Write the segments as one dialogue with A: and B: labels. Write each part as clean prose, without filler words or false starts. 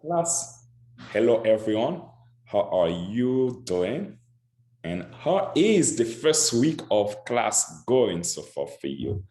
A: Class. Hello, everyone. How are you doing? And how is the first week of class going so far for you?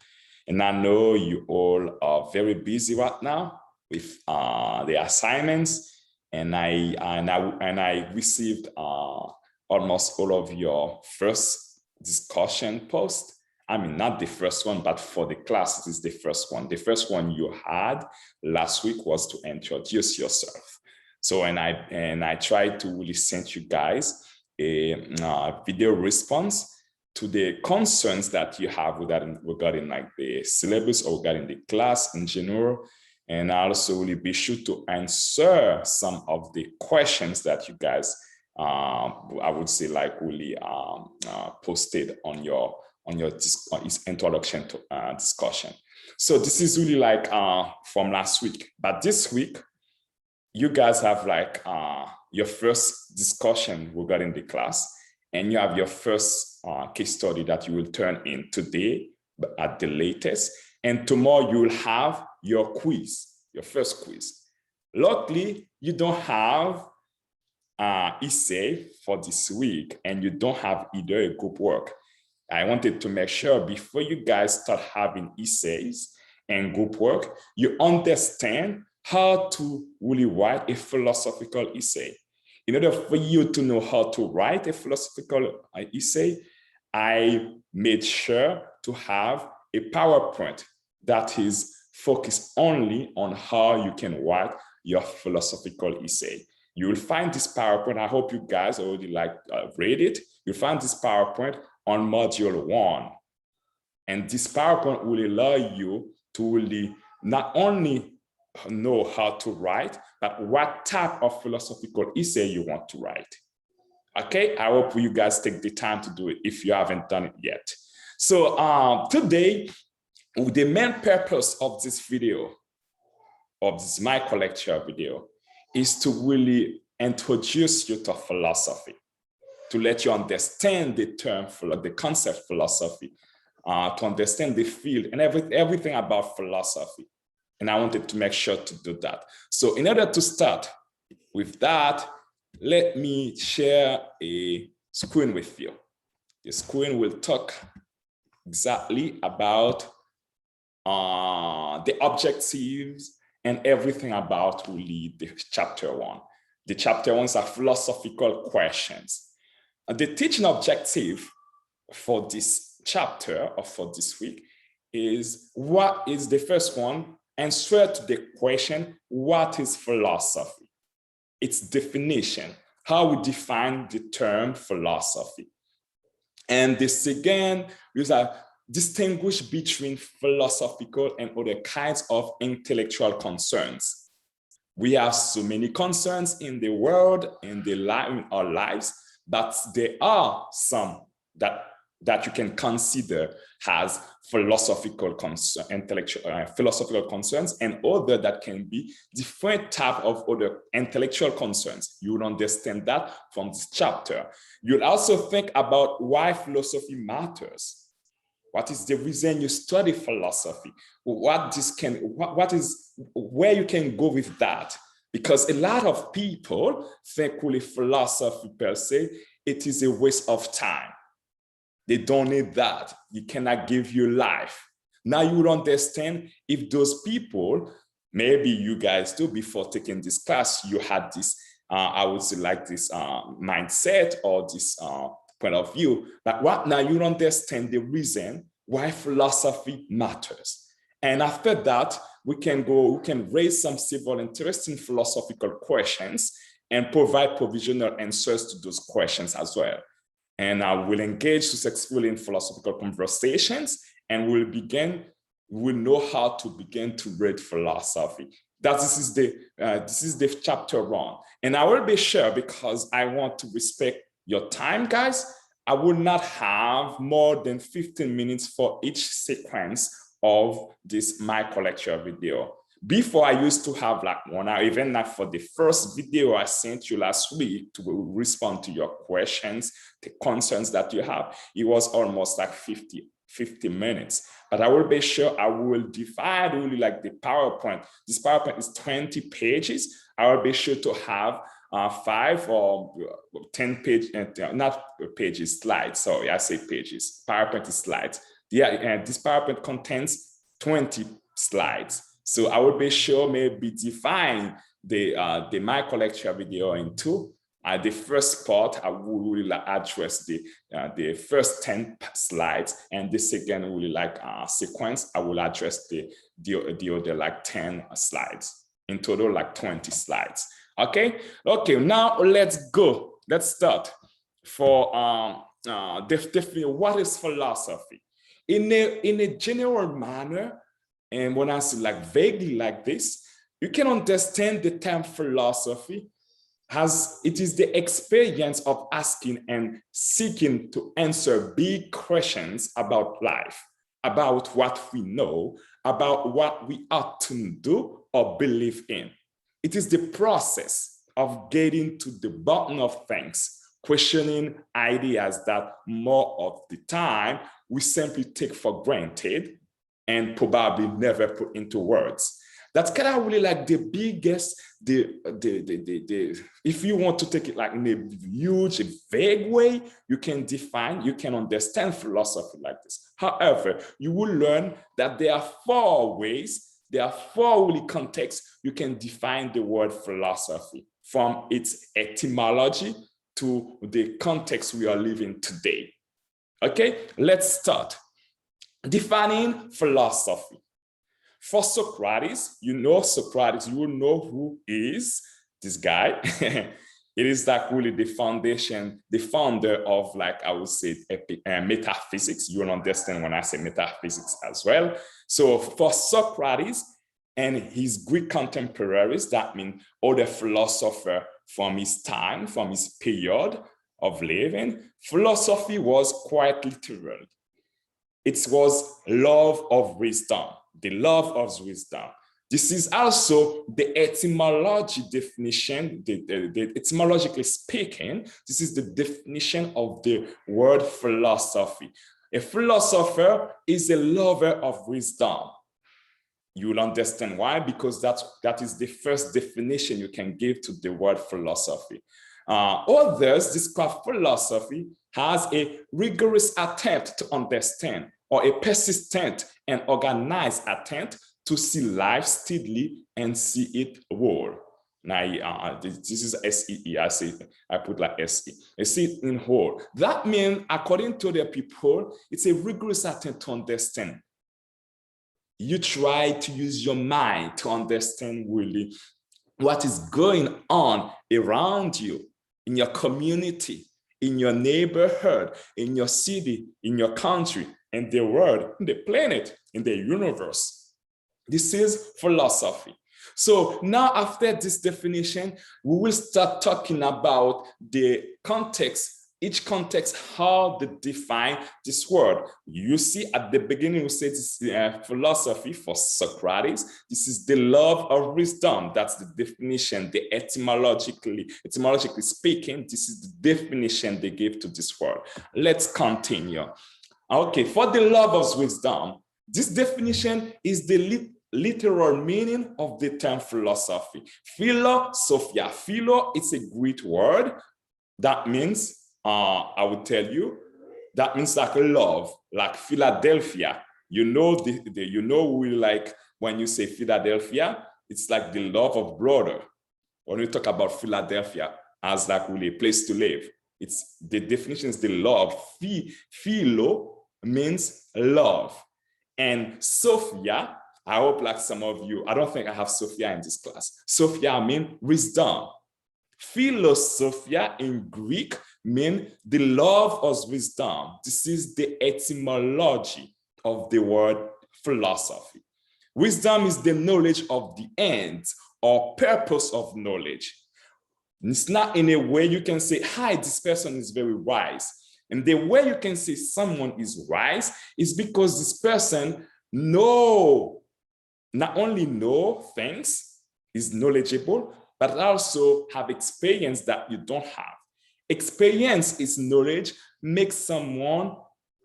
A: And I know you all are very busy right now with the assignments, and I received almost all of your first discussion post. I mean, not the first one, but for the class, it is the first one. The first one you had last week was to introduce yourself. So, and I tried to really send you guys a video response to the concerns that you have regarding like the syllabus or regarding the class in general. And also really be sure to answer some of the questions that you guys, I would say, like really posted on your introduction to discussion. So this is really like from last week, but this week you guys have like your first discussion regarding the class, and you have your first case study that you will turn in today at the latest. And tomorrow you will have your quiz, your first quiz. Luckily, you don't have essay for this week, and you don't have either a group work. I wanted to make sure before you guys start having essays and group work, you understand how to really write a philosophical essay. In order for you to know how to write a philosophical essay, I made sure to have a PowerPoint that is focused only on how you can write your philosophical essay. You will find this PowerPoint. I hope you guys already read it. You'll find this PowerPoint on module 1. And this PowerPoint will allow you to really not only know how to write, but what type of philosophical essay you want to write. Okay, I hope you guys take the time to do it if you haven't done it yet. So today, the main purpose of this video, of this micro lecture video, is to really introduce you to philosophy, to let you understand the term, the concept philosophy, to understand the field and everything about philosophy. And I wanted to make sure to do that. So in order to start with that, let me share a screen with you. The screen will talk exactly about the objectives and everything about really the chapter 1. The chapter 1 are philosophical questions. The teaching objective for this chapter or for this week is, what is the first one? Answer to the question, what is philosophy? Its definition, how we define the term philosophy. And the second is distinguish between philosophical and other kinds of intellectual concerns. We have so many concerns in the world, in our lives, but there are some that you can consider as philosophical philosophical concerns, and other that can be different type of other intellectual concerns. You will understand that from this chapter. You'll also think about why philosophy matters. What is the reason you study philosophy? Where you can go with that? Because a lot of people think really philosophy per se, it is a waste of time. They don't need that. It cannot give you life. Now you will understand if those people, maybe you guys too, before taking this class, you had this, I would say like this mindset or this point of view. But what now you understand the reason why philosophy matters. And after that, we can raise some several interesting philosophical questions and provide provisional answers to those questions as well. And I will engage successfully in philosophical conversations, and we'll know how to begin to read philosophy. This is the chapter 1. And I will be sure, because I want to respect your time, guys, I will not have more than 15 minutes for each sequence of this micro lecture video. Before, I used to have like 1 hour, even like for the first video I sent you last week to respond to your questions, the concerns that you have, it was almost like 50 minutes. But I will be sure I will divide really like the PowerPoint. This PowerPoint is 20 pages. I will be sure to have 5 or 10 page, not pages, slides. Sorry, I say pages. PowerPoint is slides. Yeah, and this PowerPoint contains 20 slides. So I will be sure maybe define the micro lecture video in two. The first part, I will really address the first 10 slides, and the second will like sequence, I will address the other like 10 slides. In total, like 20 slides. Okay, now let's go. Let's start. For definitely, what is philosophy? In a general manner, and when I say like vaguely like this, you can understand the term philosophy as it is the experience of asking and seeking to answer big questions about life, about what we know, about what we ought to do or believe in. It is the process of getting to the bottom of things, questioning ideas that more of the time we simply take for granted and probably never put into words. That's kind of really like the biggest, if you want to take it like in a huge, vague way, you can define, you can understand philosophy like this. However, you will learn that there are 4 ways, there are 4 really contexts you can define the word philosophy, from its etymology to the context we are living today. Okay, let's start. Defining philosophy. For Socrates, you know Socrates, you will know who is this guy. It is like really the foundation, the founder of, like I would say, metaphysics. You will understand when I say metaphysics as well. So for Socrates and his Greek contemporaries, that means other philosophers from his time, from his period of living, philosophy was quite literal. It was love of wisdom, the love of wisdom. This is also the etymology definition, etymologically speaking, this is the definition of the word philosophy. A philosopher is a lover of wisdom. You will understand why, because that is the first definition you can give to the word philosophy. Others describe philosophy as a rigorous attempt to understand, or a persistent and organized attempt to see life steadily and see it whole. Now, this is SEE, I put like SE. I see it in whole. That means, according to the people, it's a rigorous attempt to understand. You try to use your mind to understand really what is going on around you, in your community, in your neighborhood, in your city, in your country, in the world, in the planet, in the universe. This is philosophy. So now after this definition, we will start talking about the context, each context, how they define this word. You see at the beginning, we said this philosophy for Socrates. This is the love of wisdom. That's the definition, the etymologically speaking, this is the definition they gave to this word. Let's continue. Okay, for the love of wisdom, this definition is the literal meaning of the term philosophy. Philosophia. Philo, it's a Greek word. That means, I would tell you, that means like love, like Philadelphia. You know, we like when you say Philadelphia, it's like the love of brother. When we talk about Philadelphia as like really a place to live, it's the definition is the love. Philo means love. And Sophia, I hope like some of you, I don't think I have Sophia in this class. Sophia means wisdom. Philosophia in Greek means the love of wisdom. This is the etymology of the word philosophy. Wisdom is the knowledge of the end or purpose of knowledge. It's not in a way you can say, hi, this person is very wise. And the way you can say someone is wise is because this person not only know things, is knowledgeable, but also have experience that you don't have. Experience is knowledge, makes someone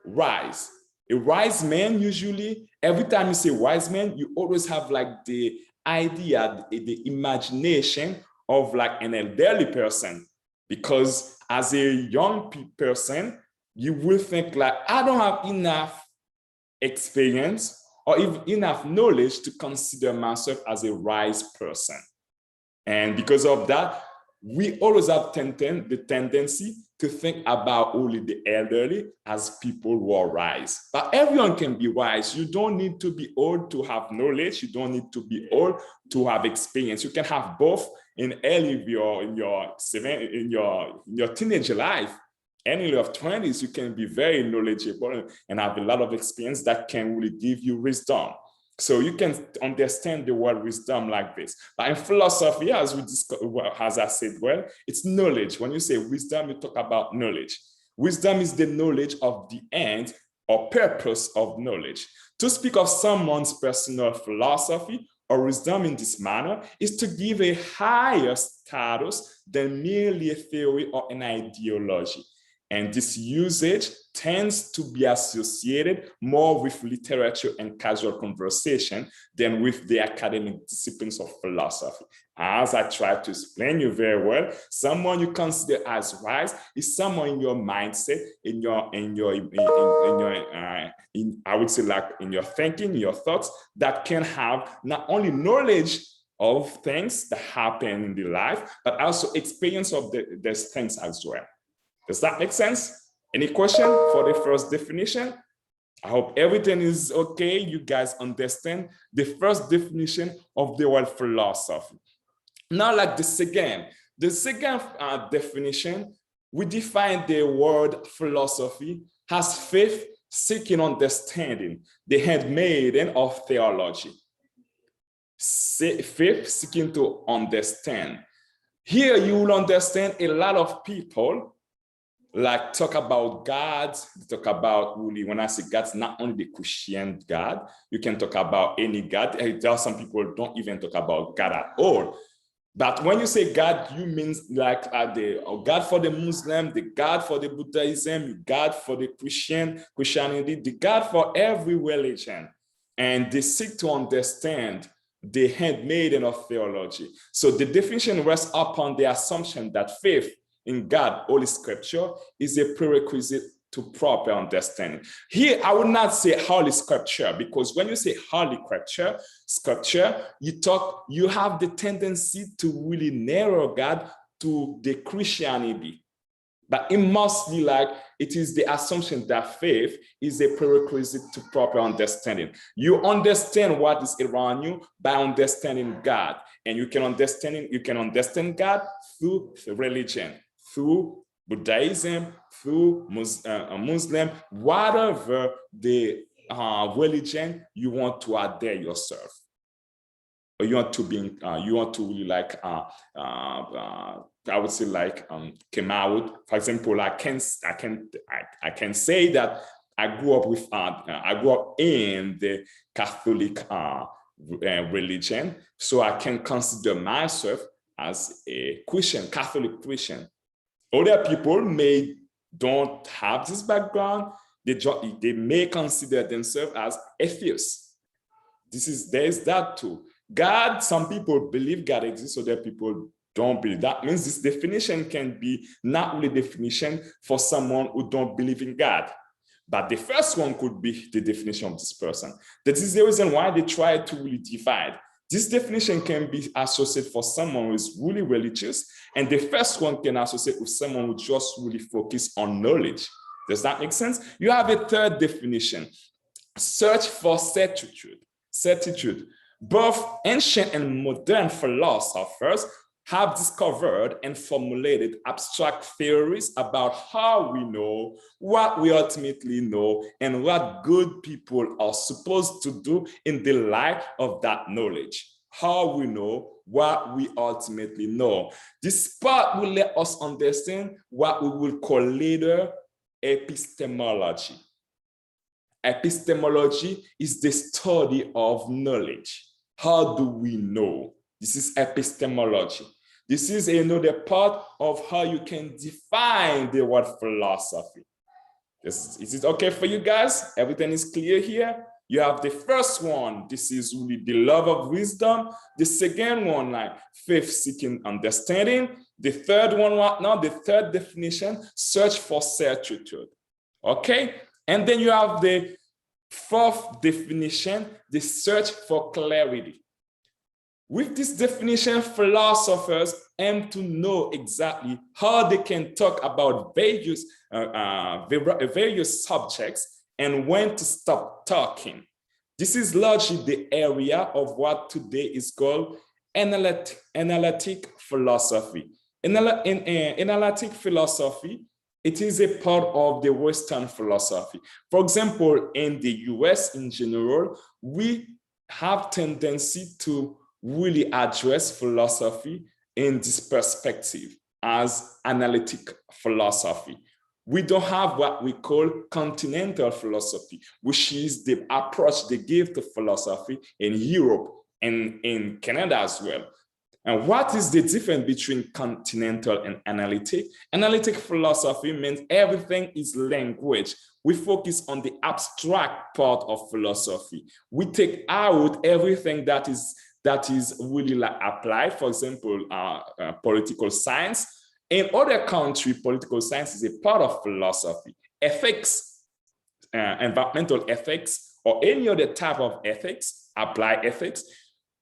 A: wise. A wise man, usually, every time you say wise man, you always have like the idea, the imagination of like an elderly person. Because as a young person, you will think like, I don't have enough experience or even enough knowledge to consider myself as a wise person. And because of that, we always have the tendency to think about only the elderly as people who are wise. But everyone can be wise. You don't need to be old to have knowledge. You don't need to be old to have experience. You can have both in your teenage life. Any of 20s, you can be very knowledgeable and have a lot of experience that can really give you wisdom. So you can understand the word wisdom like this. But in philosophy, as I said, well, it's knowledge. When you say wisdom, you talk about knowledge. Wisdom is the knowledge of the end or purpose of knowledge. To speak of someone's personal philosophy or wisdom in this manner is to give a higher status than merely a theory or an ideology. And this usage tends to be associated more with literature and casual conversation than with the academic disciplines of philosophy. As I tried to explain you very well, someone you consider as wise is someone in your mindset, I would say like in your thinking, your thoughts, that can have not only knowledge of things that happen in the life, but also experience of these things as well. Does that make sense? Any question for the first definition? I hope everything is okay. You guys understand the first definition of the word philosophy. Now, like the second definition, we define the word philosophy as faith seeking understanding, the handmaiden of theology. Faith seeking to understand. Here you will understand a lot of people like talk about God, talk about really, when I say God's not only the Christian God, you can talk about any God. There are some people who don't even talk about God at all. But when you say God, you mean like the God for the Muslim, the God for the Buddhism, the God for the Christianity, the God for every religion. And they seek to understand the handmaiden of theology. So the definition rests upon the assumption that faith in God, Holy Scripture, is a prerequisite to proper understanding. Here, I would not say Holy Scripture, because when you say Holy Scripture, you have the tendency to really narrow God to the Christianity. But it must be like, it is the assumption that faith is a prerequisite to proper understanding. You understand what is around you by understanding God. And you can understand God through religion, through Buddhism, through Muslim, whatever the religion you want to adhere yourself, or you want to really like I would say like came out. For example, I can say that I grew up in the Catholic religion, so I can consider myself as a Christian, Catholic Christian. Other people don't have this background. They may consider themselves as atheists. There is that too. God, some people believe God exists, other people don't believe. That means this definition can be not really definition for someone who don't believe in God. But the first one could be the definition of this person. That is the reason why they try to really divide. This definition can be associated for someone who is really religious, and the first one can associate with someone who just really focus on knowledge. Does that make sense? You have a third definition: search for certitude. Both ancient and modern philosophers have discovered and formulated abstract theories about how we know, what we ultimately know, and what good people are supposed to do in the light of that knowledge. How we know, what we ultimately know. This part will let us understand what we will call later epistemology. Epistemology is the study of knowledge. How do we know? This is epistemology. This is another part of how you can define the word philosophy. Is it okay for you guys? Everything is clear here? You have the first one. This is really the love of wisdom. The second one, like faith seeking understanding. The third one, what now? The third definition, search for certitude. Okay? And then you have the fourth definition, the search for clarity. With this definition, philosophers aim to know exactly how they can talk about various subjects and when to stop talking. This is largely the area of what today is called analytic philosophy. In analytic philosophy, it is a part of the Western philosophy. For example, in the US in general, we have tendency to really address philosophy in this perspective as analytic philosophy. We don't have what we call continental philosophy, which is the approach they give to philosophy in Europe and in Canada as well. And what is the difference between continental and analytic? Analytic philosophy means everything is language. We focus on the abstract part of philosophy. We take out everything that is really like applied. For example, political science. In other countries, political science is a part of philosophy. Ethics, environmental ethics, or any other type of ethics, applied ethics,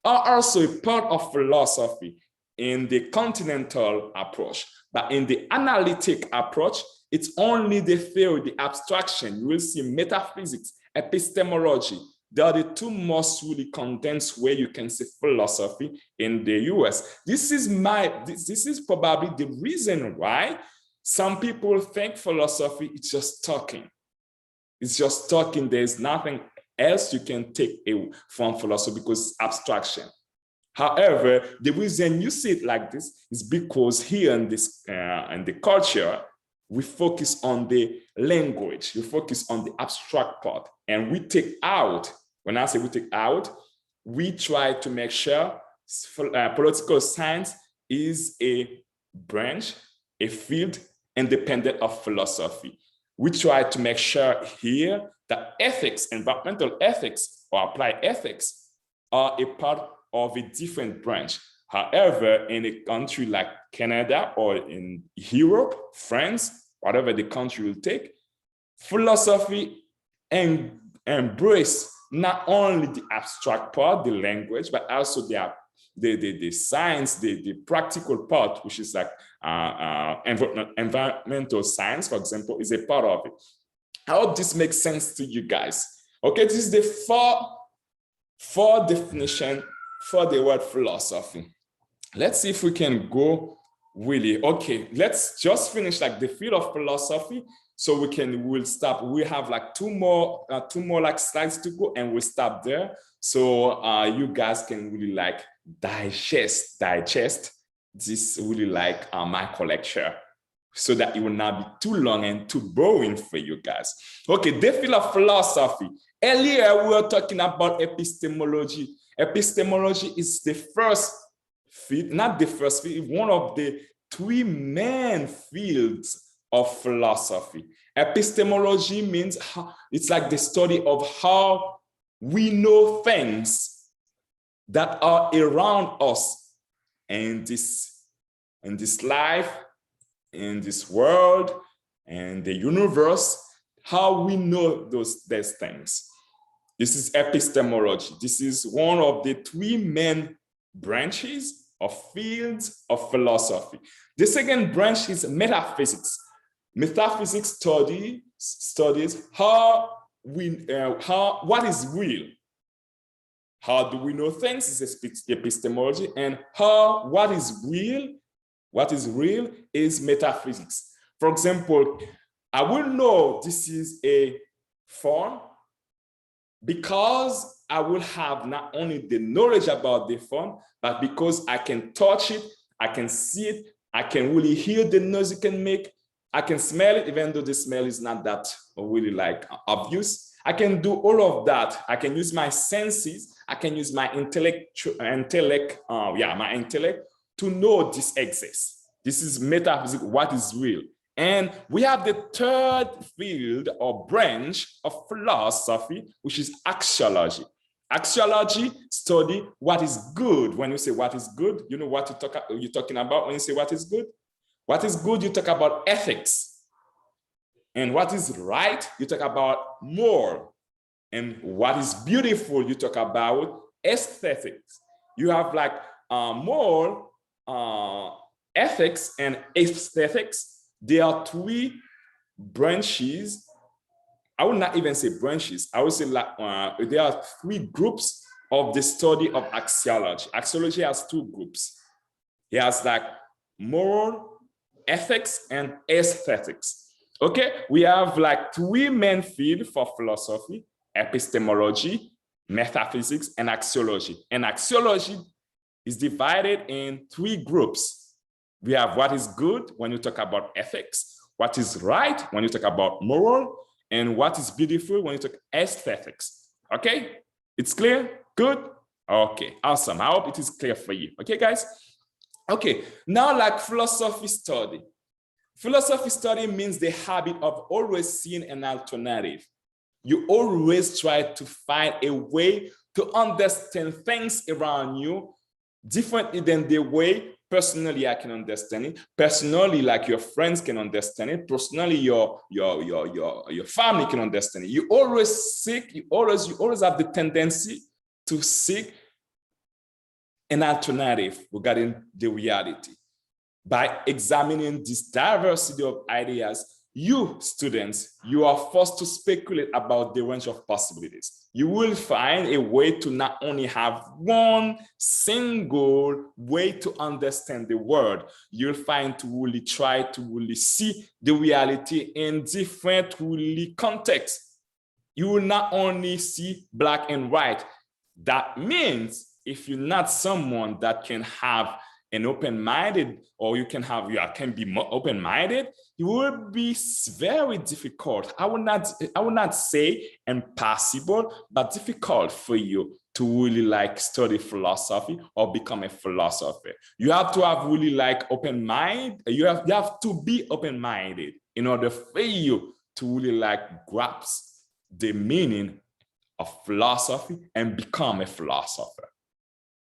A: are also a part of philosophy in the continental approach. But in the analytic approach, it's only the theory, the abstraction. You will see metaphysics, epistemology. They are the two most really condensed where you can see philosophy in the US. This is probably the reason why some people think philosophy is just talking. It's just talking. There's nothing else you can take from philosophy because it's abstraction. However, the reason you see it like this is because here in the culture, we focus on the language, we focus on the abstract part, and we take out, when I say we take out, we try to make sure political science is a branch, a field independent of philosophy. We try to make sure here that ethics, environmental ethics or applied ethics are a part of a different branch. However, in a country like Canada or in Europe, France, whatever the country will take, philosophy embrace not only the abstract part, the language, but also the science, the practical part, which is like environmental science, for example, is a part of it. I hope this makes sense to you guys. Okay, this is the four definition for the word philosophy. Let's see if we can go really. Okay, let's just finish like the field of philosophy, so we'll stop. We have like two more like slides to go, and we'll stop there. So you guys can really like digest this really like my lecture, so that it will not be too long and too boring for you guys. Okay, the field of philosophy. Earlier we were talking about epistemology. Epistemology is the first field, not the first field, one of the three main fields of philosophy. Epistemology means it's like the study of how we know things that are around us in this life, in this world, and the universe, how we know those things. This is epistemology. This is one of the three main branches of fields of philosophy. The second branch is metaphysics. Metaphysics studies what is real. How do we know things is epistemology, and what is real is metaphysics. For example, I will know this is a form because I will have not only the knowledge about the form, but because I can touch it, I can see it, I can really hear the noise it can make, I can smell it, even though the smell is not that really like obvious. I can do all of that. I can use my senses. I can use my intellect to know this exists. This is metaphysics, what is real. And we have the third field or branch of philosophy, which is axiology. Axiology study what is good. When you say what is good, you know what you're talking about when you say what is good? What is good, you talk about ethics. And what is right, you talk about moral. And what is beautiful, you talk about aesthetics. You have like moral, ethics, and aesthetics. There are three branches. I would not even say branches. I would say like there are three groups of the study of axiology. Axiology has two groups. It has like moral, ethics, and aesthetics. Okay, we have like three main fields for philosophy: epistemology, metaphysics, and axiology. And axiology is divided in three groups. We have what is good when you talk about ethics, what is right when you talk about moral, and what is beautiful when you talk aesthetics. Okay, it's clear? Good? Okay, awesome. I hope it is clear for you. Okay, guys? Okay, now like philosophy study. Philosophy study means the habit of always seeing an alternative. You always try to find a way to understand things around you differently than the way personally I can understand it. Personally, like your friends can understand it. Personally, your family can understand it. You always seek, you always have the tendency to seek an alternative regarding the reality. By examining this diversity of ideas, you students, you are forced to speculate about the range of possibilities. You will find a way to not only have one single way to understand the world, you'll find to really try to really see the reality in different really contexts. You will not only see black and white. That means if you're not someone that can have an open-minded, or you can be more open-minded, it will be very difficult. I would not say impossible, but difficult for you to really like study philosophy or become a philosopher. You have to have really like open mind. You have to be open-minded in order for you to really like grasp the meaning of philosophy and become a philosopher.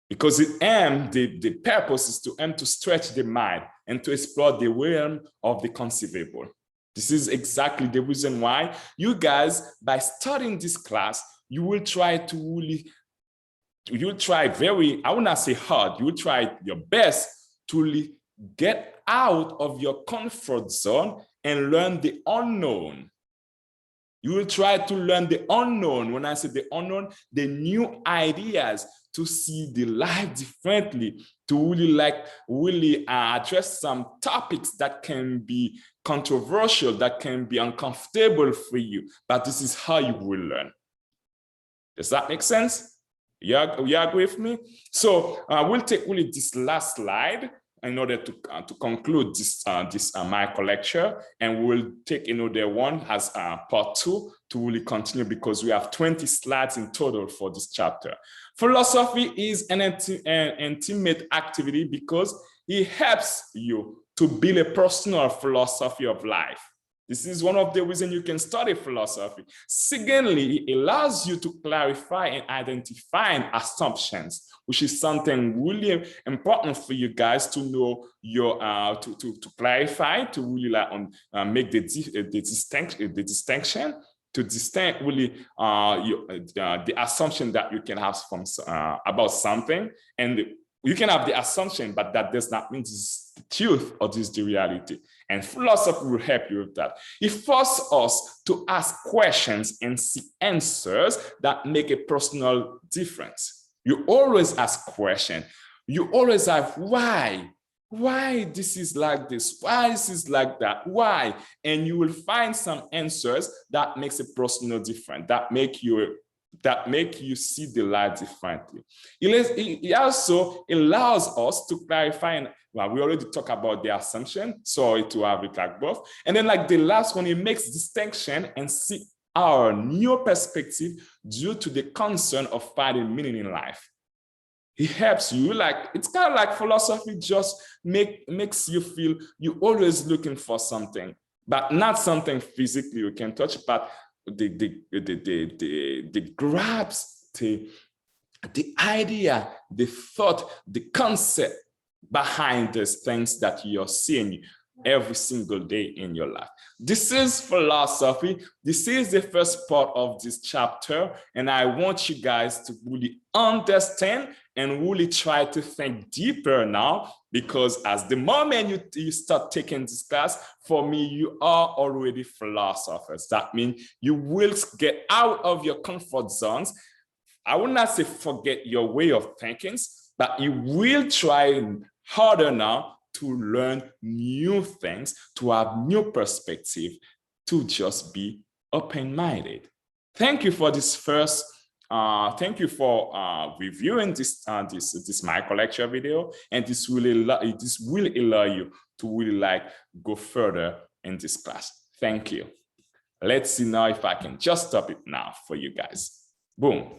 A: Because the purpose is to stretch the mind and to explore the realm of the conceivable. This is exactly the reason why you guys, by studying this class, you will try to really, I will not say hard, you will try your best to really get out of your comfort zone and learn the unknown. You will try to learn the unknown. When I say the unknown, the new ideas, to see the life differently, to really address some topics that can be controversial, that can be uncomfortable for you. But this is how you will learn. Does that make sense? You agree with me? So we'll take really this last slide in order to conclude this micro lecture, and we'll take another one as part 2 to really continue, because we have 20 slides in total for this chapter. Philosophy is an intimate activity because it helps you to build a personal philosophy of life. This is one of the reasons you can study philosophy. Secondly, it allows you to clarify and identify assumptions, which is something really important for you guys to know your to clarify, to really make the distinction, to distinct really the assumption that you can have from about something. And you can have the assumption, but that does not mean this is the truth or this is the reality. And philosophy will help you with that. It forces us to ask questions and see answers that make a personal difference. You always ask questions. You always have why? Why this is like this? Why this is like that? Why? And you will find some answers that makes a personal difference, that make you see the life differently. It also allows us to clarify, and well, we already talked about the assumption, so it will have it like both. And then like the last one, it makes distinction and see our new perspective due to the concern of finding meaning in life. It helps you. Like, it's kind of like philosophy just makes you feel you're always looking for something, but not something physically you can touch, but the grabs, the idea, the thought, the concept behind those things that you're seeing every single day in your life. This is philosophy. This is the first part of this chapter, and I want you guys to really understand and really try to think deeper now, because as the moment you start taking this class, for me, you are already philosophers. That means you will get out of your comfort zones. I will not say forget your way of thinking, but you will try harder now to learn new things, to have new perspective, to just be open-minded. Thank you for this first. Thank you for reviewing this micro lecture video, and this will allow you to really like go further in this class. Thank you. Let's see now if I can just stop it now for you guys. Boom.